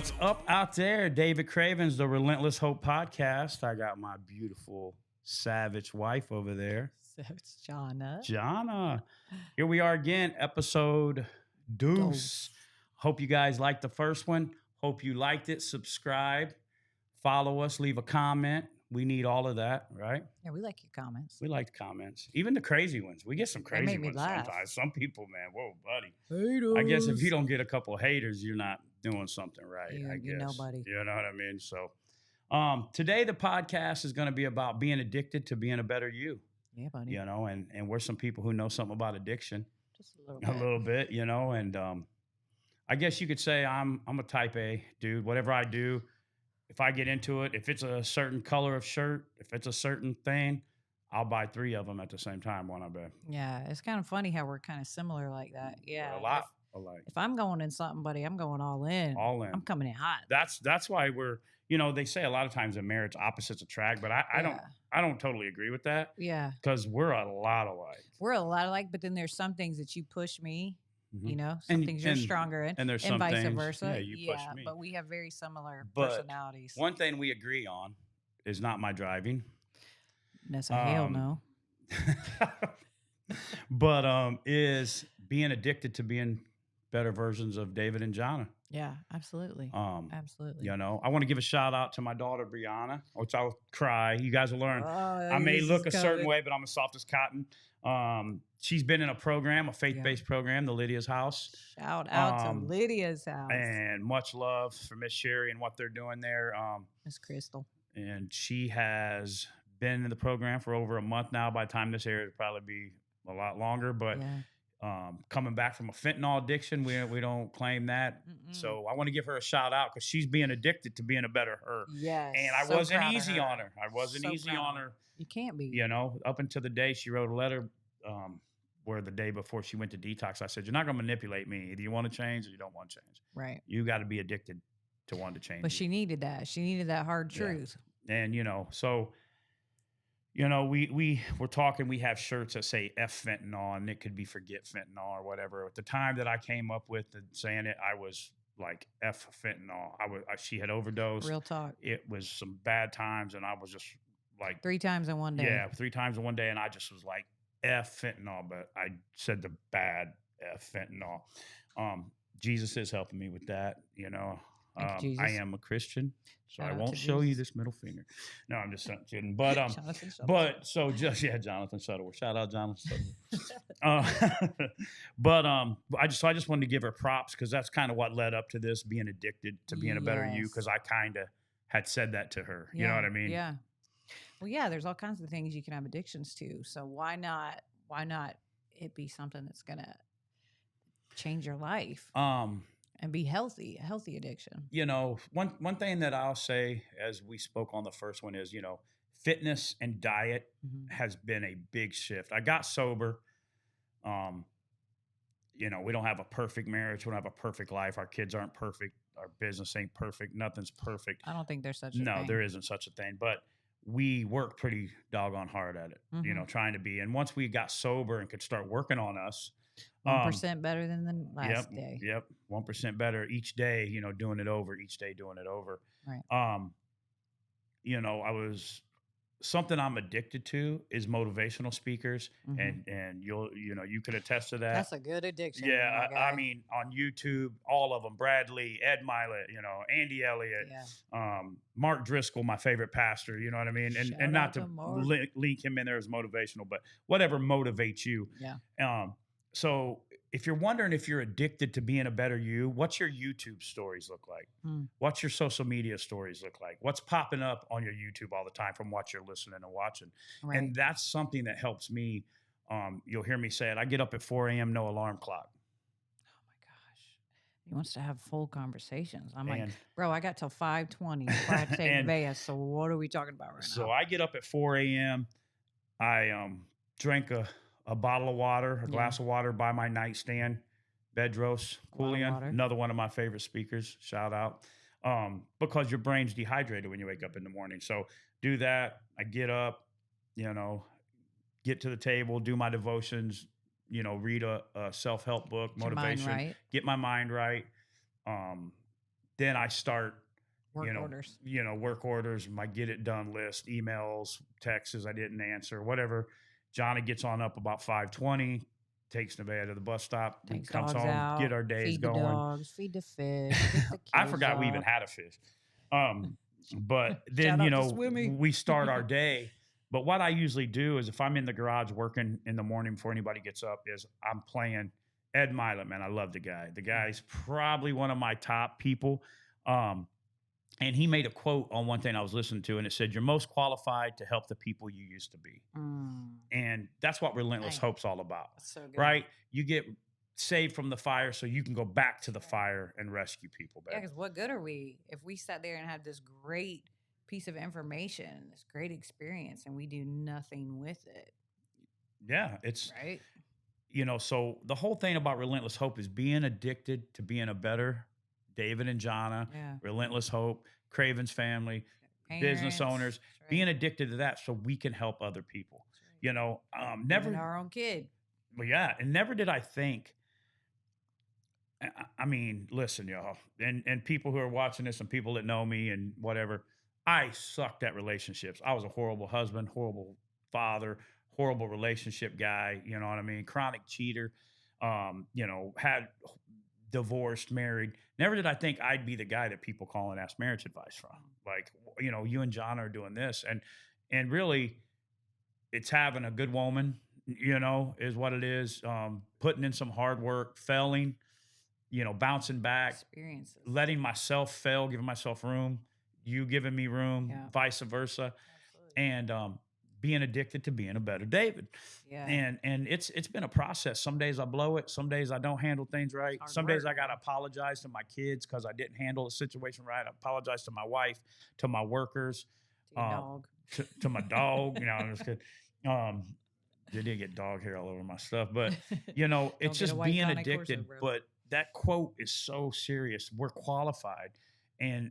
What's up out there? David Craven's the Relentless Hope Podcast. I got my beautiful savage wife over there, So it's Jahnna. Jahnna. Here we are again, episode deuce. Hope you guys liked the first one. Hope you liked it. Subscribe, follow us, leave a comment. We need all of that, right? Yeah, we like your comments. We like the comments, even the crazy ones. We get some They crazy make me ones laugh. sometimes. Some people, man, whoa, buddy. Haters. I guess if you don't get a couple of haters, you're not doing something right. I guess. You're nobody. You know what I mean? So today the podcast is going to be about being addicted to being a better you. Yeah, buddy. You know, and we're some people who know something about addiction. Just a little bit. A little bit, you know, and I guess you could say I'm a type A dude. Whatever I do, if I get into it, if it's a certain color of shirt, if it's a certain thing, I'll buy 3 of them at the same time, one I bet. Yeah, it's kind of funny how we're kind of similar like that. Yeah. A lot alike. If I'm going in something, buddy, I'm going all in. All in. I'm coming in hot. That's why we're, you know, they say a lot of times in marriage opposites attract, but I don't totally agree with that. Yeah. Because we're a lot alike. We're a lot alike, but then there's some things that you push me, Mhm. you know, some And- things you're and- stronger in, and there's and some vice things, versa. yeah, you push me. But we have very similar But personalities. One thing we agree on is not my driving. That's a hell no. But is being addicted to being better versions of David and Jahnna. Yeah, absolutely. Absolutely. You know, I want to give a shout out to my daughter Brianna, which I'll cry. You guys will learn. Oh, I may this look a is certain coming. way, but I'm as soft as cotton. She's been in a program, a faith-based program, the Lydia's House. Shout out to Lydia's house. And much love for Miss Sherry and what they're doing there. Miss Crystal. And she has been in the program for over a month now. By the time this airs, it'll probably be a lot longer. But coming back from a fentanyl addiction, we don't claim that. So I want to give her a shout out because she's being addicted to being a better her. Yes. And I so wasn't proud of easy on her. I wasn't So easy proud on of her. You can't be. You know, up until the day she wrote a letter where the day before she went to detox, I said, you're not going to manipulate me. Either you want to change or you don't want to change. Right. You got to be addicted to wanting to change. But she needed that. She needed that hard Yeah. truth. And, you know, so, you know, we're talking, we have shirts that say F fentanyl and it could be forget fentanyl or whatever. At the time that I came up with saying it, I was like F fentanyl. She had overdosed. Real talk. It was some bad times and I was just like 3 times in one day. Yeah, 3 times in one day, and I just was like F fentanyl, but I said the bad F fentanyl. Jesus is helping me with that, you know. Thank you, Jesus. I am a Christian, so Shout I out won't to show you Jesus. this middle finger. No, I'm just kidding. But Jonathan Shuttleworth. but so just Jonathan Shuttleworth. Shout out Jonathan Shuttleworth. But I just wanted to give her props because that's kind of what led up to this, being addicted to being a better you, Yes. because I kind of had said that to her. You know what I mean? Yeah. Well, yeah, there's all kinds of things you can have addictions to. So why not it be something that's going to change your life and be healthy, a healthy addiction. You know, one thing that I'll say, as we spoke on the first one, is, you know, fitness and diet has been a big shift. I got sober. You know, we don't have a perfect marriage. We don't have a perfect life. Our kids aren't perfect. Our business ain't perfect. Nothing's perfect. I don't think there's such a thing. No, there isn't such a thing. But we work pretty doggone hard at it, you know, trying to be. And once we got sober and could start working on us, 1% better than the last day. Yep. 1% better each day, you know, doing it over, each day doing it over. Right. You know, something I'm addicted to is motivational speakers. And you could attest to that. That's a good addiction. Yeah. my guy. I mean, on YouTube, all of them, Brad Lee, Ed Milet, you know, Andy Elliott, Mark Driscoll, my favorite pastor, you know what I mean? Shout And not out to to Mark. link him in there as motivational, but whatever motivates you. Yeah. So if you're wondering if you're addicted to being a better you, what's your YouTube stories look like? What's your social media stories look like? What's popping up on your YouTube all the time from what you're listening and watching? Right. And that's something that helps me. You'll hear me say it. I get up at 4 a.m., no alarm clock. Oh my gosh. He wants to have full conversations. I'm like, And- bro, I got till 5:20 before I have to take And- Vegas. So what are we talking about right So now? I get up at 4 a.m. I drank a bottle of water, a glass of water by my nightstand. Bedros Koulian, water. another one of my favorite speakers. Shout out. Because your brain's dehydrated when you wake up in the morning. So do that. I get up, you know, get to the table, do my devotions, you know, read a self-help book, Get your mind motivation, right. get my mind right. then I start Work orders. Work orders, my get it done list, emails, texts I didn't answer, whatever. Johnny gets on up about 5:20, takes Nevaeh to the bus stop, comes home, out, get our days feed going. The dogs, feed the fish, get the kids I forgot we even had a fish. But then, we start our day. But what I usually do is if I'm in the garage working in the morning before anybody gets up is I'm playing Ed Milet, man. I love the guy. The guy's probably one of my top people. And he made a quote on one thing I was listening to, and it said, "You're most qualified to help the people you used to be." And that's what Relentless Hope's all about. So good. Right? You get saved from the fire so you can go back to the fire and rescue people. Baby. Yeah, because what good are we if we sat there and had this great piece of information, this great experience, and we do nothing with it? Yeah, it's right. So the whole thing about Relentless Hope is being addicted to being a better David and Jahnna, Relentless Hope, Craven's family, business owners, being addicted to that so we can help other people. Never even our own kid. Well, yeah, and never did I think. I mean, listen, y'all, and people who are watching this and people that know me and whatever, I sucked at relationships. I was a horrible husband, horrible father, horrible relationship guy. You know what I mean? Chronic cheater. Had divorced, married. Never did I think I'd be the guy that people call and ask marriage advice from. Like, you and John are doing this, and really, it's having a good woman. Is what it is. Putting in some hard work, failing, bouncing back, experiences, letting myself fail, giving myself room, you giving me room, vice versa. Absolutely. And being addicted to being a better David. Yeah. And it's been a process. Some days I blow it. Some days I don't handle things right. Some days I got to apologize to my kids because I didn't handle the situation right. I apologize to my wife, to my workers, to your dog. To my dog. I'm just kidding. They did get dog hair all over my stuff, but it's just being addicted. But that quote is so serious. We're qualified. And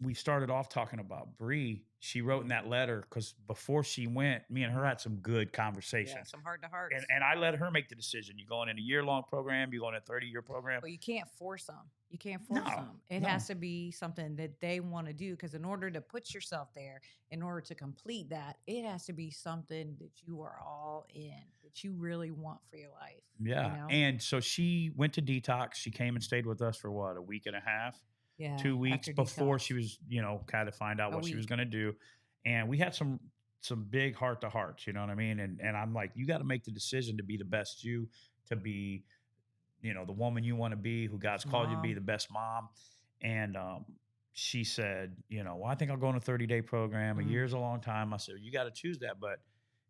we started off talking about Bree. She wrote in that letter because before she went, me and her had some good conversations. Yeah, some heart-to-hearts. And I let her make the decision. You're going in a year-long program. You're going in a 30-year program. But you can't force them. You can't force them. It has to be something that they want to do because in order to put yourself there, in order to complete that, it has to be something that you are all in, that you really want for your life. Yeah. And so she went to detox. She came and stayed with us for what, a week and a half? Yeah, 2 weeks before she was, kind of find out what she was going to do. And we had some big heart to hearts, you know what I mean? And I'm like, you got to make the decision to be the best you, to be, the woman you want to be, who God's called you to be, the best mom. And she said, well, I think I'll go on a 30-day program. A year's a long time. I said, you got to choose that. But,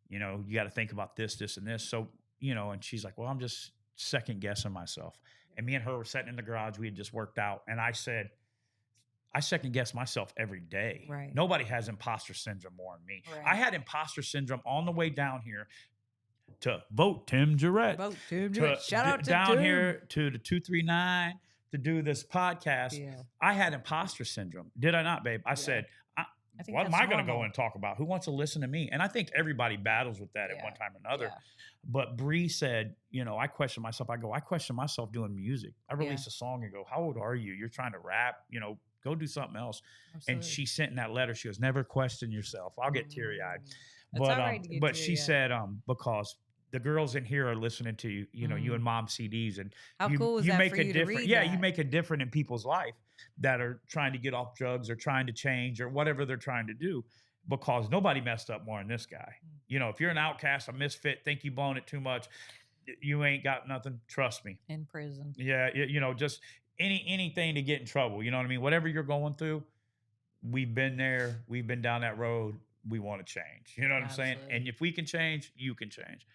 you got to think about this, this, and this. So, and she's like, well, I'm just second guessing myself. And me and her were sitting in the garage. We had just worked out. And I said, I second guess myself every day. Right. Nobody has imposter syndrome more than me. Right. I had imposter syndrome on the way down here to vote Tim Jarrett. Shout out to down Tim. Here to the 239 to do this podcast. Yeah. I had imposter syndrome. Did I not, babe? I said, what am I going to go and talk about? Who wants to listen to me? And I think everybody battles with that at one time or another. Yeah. But Bree said, I question myself. I question myself doing music. I released a song and go, how old are you? You're trying to rap, go do something else. Absolutely. And she sent in that letter. She goes, never question yourself. I'll get teary-eyed. But she said, because the girls in here are listening to you, you and Mom CDs, and how cool is that make for a you difference. To read yeah, that? You make a difference in people's life that are trying to get off drugs or trying to change or whatever they're trying to do. Because nobody messed up more than this guy. If you're an outcast, a misfit, think you blown it too much, you ain't got nothing. Trust me. In prison. Yeah, just anything to get in trouble. You know what I mean? Whatever you're going through, we've been there. We've been down that road. We want to change. You know what I'm saying? And if we can change, you can change.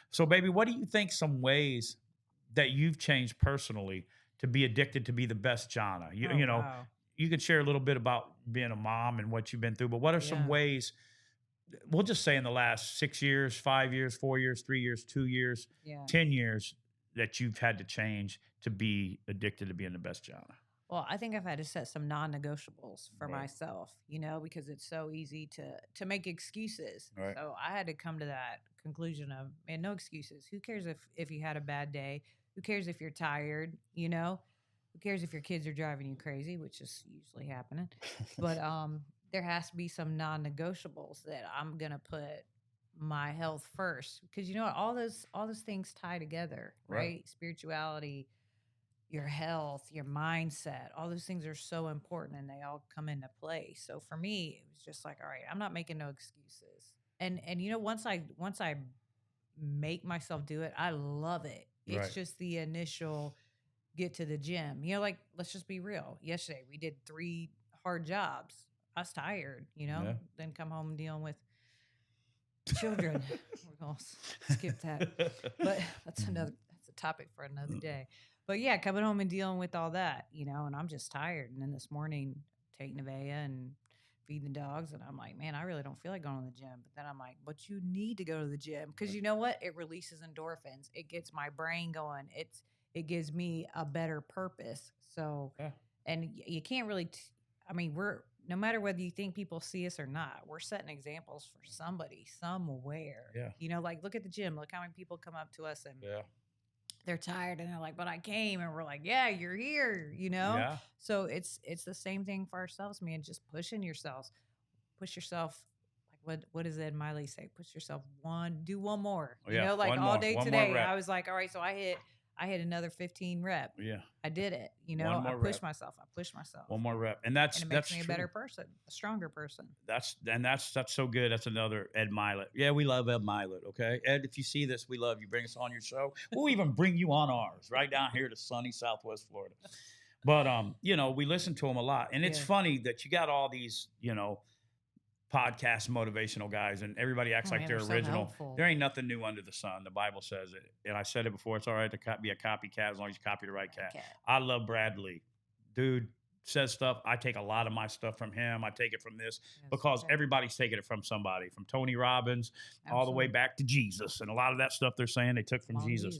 So, baby, what do you think some ways that you've changed personally to be addicted to be the best Jahnna? Wow. You could share a little bit about being a mom and what you've been through, but what are some ways, we'll just say in the last 6 years, 5 years, 4 years, 3 years, 2 years, 10 years that you've had to change to be addicted to being the best Jahnna? Well, I think I've had to set some non-negotiables for myself, because it's so easy to make excuses. Right. So I had to come to that conclusion of, man, no excuses. Who cares if you had a bad day? Who cares if you're tired? Who cares if your kids are driving you crazy, which is usually happening. But there has to be some non-negotiables that I'm gonna put my health first, because you know what, all those things tie together, right? Spirituality, your health, your mindset, all those things are so important and they all come into play. So for me, it was just like, all right, I'm not making no excuses. And you know, once I make myself do it, I love it. It's just the initial get to the gym. You know, like, let's just be real. Yesterday we did 3 hard jobs. I was tired, you know, then come home and dealing with children. We're going to skip that. But that's a topic for another day. But yeah, coming home and dealing with all that, you know, and I'm just tired. And then this morning, taking Nevaeh and feeding the dogs, and I'm like, man, I really don't feel like going to the gym. But then I'm like, but you need to go to the gym, because you know what? It releases endorphins. It gets my brain going. It gives me a better purpose. So, and you can't really, I mean, no matter whether you think people see us or not, we're setting examples for somebody somewhere. Yeah. You know, like, look at the gym. Look how many people come up to us and they're tired and they're like, but I came, and we're like, yeah, you're here, you know? Yeah. So it's the same thing for ourselves, man. Just push yourself. Like, what does Ed Miley say? Push yourself do one more. You know, like all day today, I was like, all right, so I hit another 15 rep. Yeah. I did it. You know, I pushed myself. One more rep. And it makes me a better person, a stronger person. That's so good. That's another Ed Milet. Yeah, we love Ed Milet. Okay. Ed, if you see this, we love you. Bring us on your show. We'll even bring you on ours right down here to sunny Southwest Florida. But, you know, we listen to him a lot. And it's funny that you got all these, you know, podcast motivational guys, and everybody acts like they're original. So there ain't nothing new under the sun. The Bible says it. And I said it before, it's all right to be a copycat as long as you copy the right cat. I love Brad Lee. Dude says stuff. I take a lot of my stuff from him. I take it from this because everybody's taking it from somebody, from Tony Robbins all the way back to Jesus. And a lot of that stuff they're saying they took from Jesus.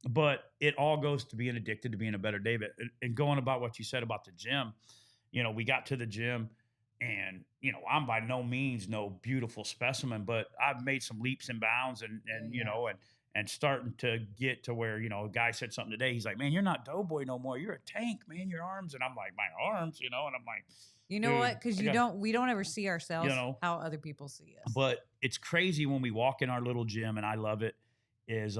But it all goes to being addicted to being a better David. And going about what you said about the gym, you know, we got to the gym, and, you know, I'm by no means no beautiful specimen, but I've made some leaps and bounds and you know, and starting to get to where, you know, a guy said something today. He's like, man, you're not Doughboy no more. You're a tank, man, your arms. And I'm like, my arms, you know, and I'm like, you know what? Because we don't ever see ourselves, you know, how other people see us. But it's crazy when we walk in our little gym, and I love it, is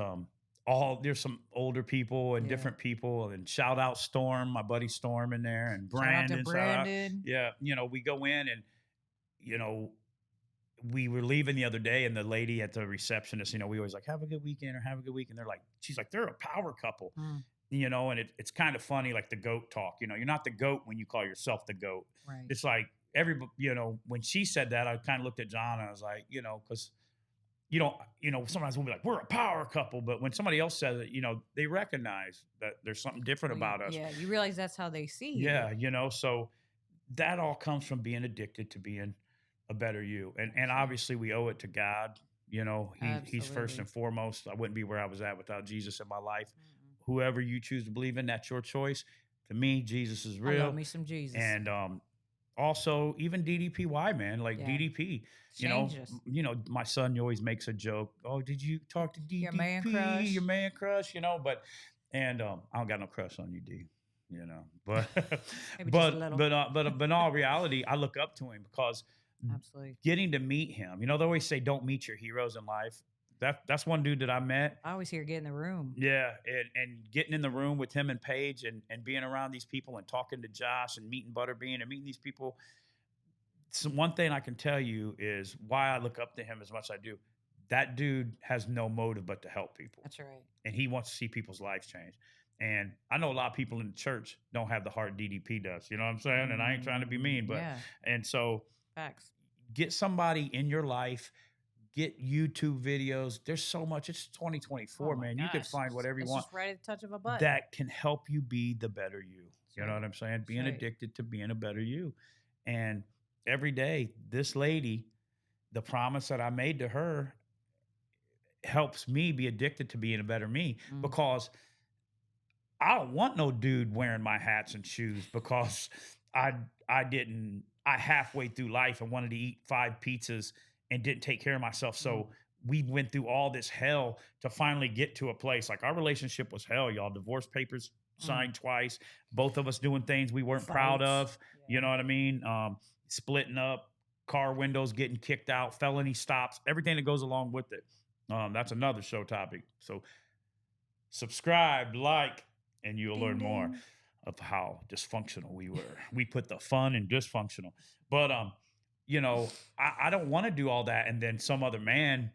there's some older people and different people, and shout out Storm, my buddy Storm in there, and Brandon. Yeah. You know, we go in, and, you know, we were leaving the other day, and the lady at the receptionist, you know, we always like, have a good weekend or have a good week. And she's like, they're a power couple, you know, and it's kind of funny, like the GOAT talk, you know, you're not the GOAT when you call yourself the GOAT. Right. It's like everybody, you know, when she said that, I kind of looked at John, and I was like, you know, because you know, sometimes we'll be like, we're a power couple. But when somebody else says it, you know, they recognize that there's something different about us. Yeah, you realize that's how they see you. Yeah, you know, so that all comes from being addicted to being a better you. And obviously we owe it to God. You know, he's first and foremost. I wouldn't be where I was at without Jesus in my life. Mm-hmm. Whoever you choose to believe in, that's your choice. To me, Jesus is real. I love me some Jesus. And also, even DDPY, man, like DDP, you know, my son always makes a joke. Oh, did you talk to DDP? Your man crush, you know, I don't got no crush on you, D, you know, but, but in all reality, I look up to him because getting to meet him, you know, they always say, don't meet your heroes in life. That's one dude that I met. I always hear get in the room. Yeah. And getting in the room with him and Paige and being around these people and talking to Josh and meeting Butterbean and meeting these people. So one thing I can tell you is why I look up to him as much as I do. That dude has no motive but to help people. That's right. And he wants to see people's lives change. And I know a lot of people in the church don't have the heart DDP does. You know what I'm saying? Mm-hmm. And I ain't trying to be mean, but and so facts. Get somebody in your life. Get YouTube videos. There's so much. It's 2024, man. Gosh. You can find whatever you want. Just right at the touch of a button. That can help you be the better you. You know what I'm saying? Being addicted to being a better you. And every day, this lady, the promise that I made to her helps me be addicted to being a better me because I don't want no dude wearing my hats and shoes because I halfway through life and wanted to eat 5 pizzas and didn't take care of myself. So we went through all this hell to finally get to a place. Like our relationship was hell, y'all. Divorce papers signed twice. Both of us doing things we weren't proud of. Yeah. You know what I mean? Splitting up, car windows getting kicked out, felony stops, everything that goes along with it. That's another show topic. So subscribe, like, and you'll learn more of how dysfunctional we were. We put the fun in dysfunctional. But, you know, I don't want to do all that and then some other man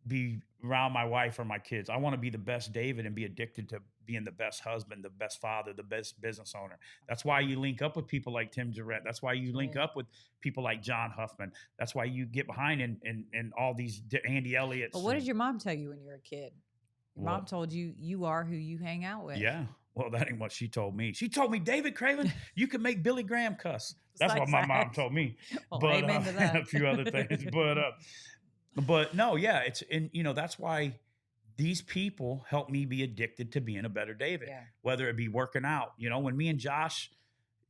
be around my wife or my kids. I want to be the best David and be addicted to being the best husband, the best father, the best business owner. That's why you link up with people like Tim Jarrett. That's why you link up with people like John Huffman. That's why you get behind and all these Andy Elliott's. Well, what did your mom tell you when you were a kid? Your mom told you you are who you hang out with. Yeah. Well, that ain't what she told me. She told me, David Craven, you can make Billy Graham cuss. That's what my mom told me. Well, but amen to that. A few other things. But no, yeah, and you know, that's why these people help me be addicted to being a better David. Yeah. Whether it be working out, you know, when me and Josh,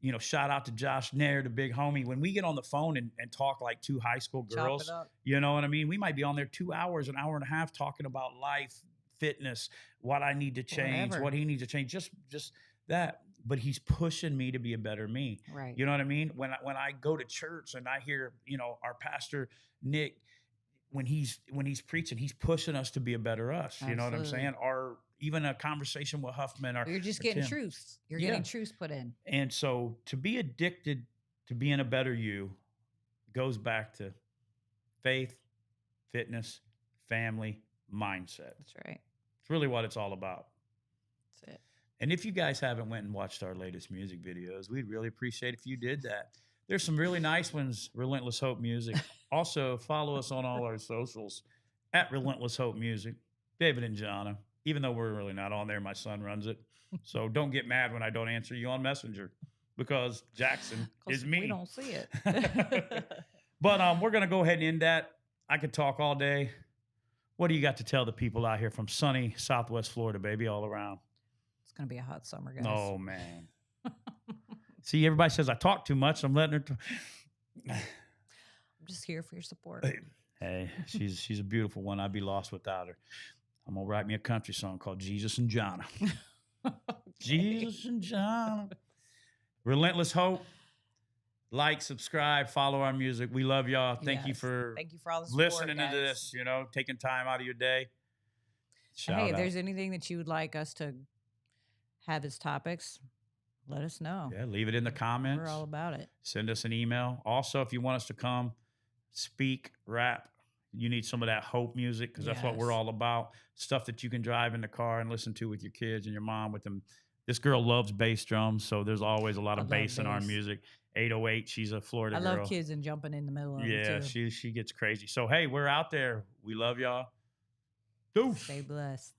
you know, shout out to Josh Nair, the big homie. When we get on the phone and talk like two high school girls, you know what I mean? We might be on there 2 hours, an hour and a half talking about life, fitness, what I need to change, what he needs to change, just that. But he's pushing me to be a better me. Right. You know what I mean? When I go to church and I hear, you know, our pastor, Nick, when he's preaching, he's pushing us to be a better us. Absolutely. You know what I'm saying? Or even a conversation with Huffman. Or you're just getting truths. You're getting truths put in. And so to be addicted to being a better you goes back to faith, fitness, family, mindset. That's right. It's really what it's all about. That's it. And if you guys haven't went and watched our latest music videos, we'd really appreciate if you did that. There's some really nice ones, Relentless Hope Music. Also, follow us on all our socials at Relentless Hope Music, David and Jahnna. Even though we're really not on there, my son runs it. So don't get mad when I don't answer you on Messenger because Jackson is me. We don't see it. But we're going to go ahead and end that. I could talk all day. What do you got to tell the people out here from sunny Southwest Florida, baby, all around? It's going to be a hot summer, guys. Oh, man. See, everybody says I talk too much. I'm letting her I'm just here for your support. Hey, she's a beautiful one. I'd be lost without her. I'm going to write me a country song called Jesus and Jahnna. Okay. Jesus and Jahnna. Relentless Hope. Like, subscribe, follow our music. We love y'all. Thank you for all the support, listening to this, you know, taking time out of your day. Hey, if there's anything that you would like us to have as topics, let us know. Yeah, leave it in the comments. We're all about it. Send us an email. Also, if you want us to come speak, rap, you need some of that hope music because that's what we're all about. Stuff that you can drive in the car and listen to with your kids and your mom with them. This girl loves bass drums, so there's always a lot of bass in our music. 808, she's a Florida girl. I love kids and jumping in the middle of it too. Yeah, she gets crazy. So, hey, we're out there. We love y'all. Stay blessed.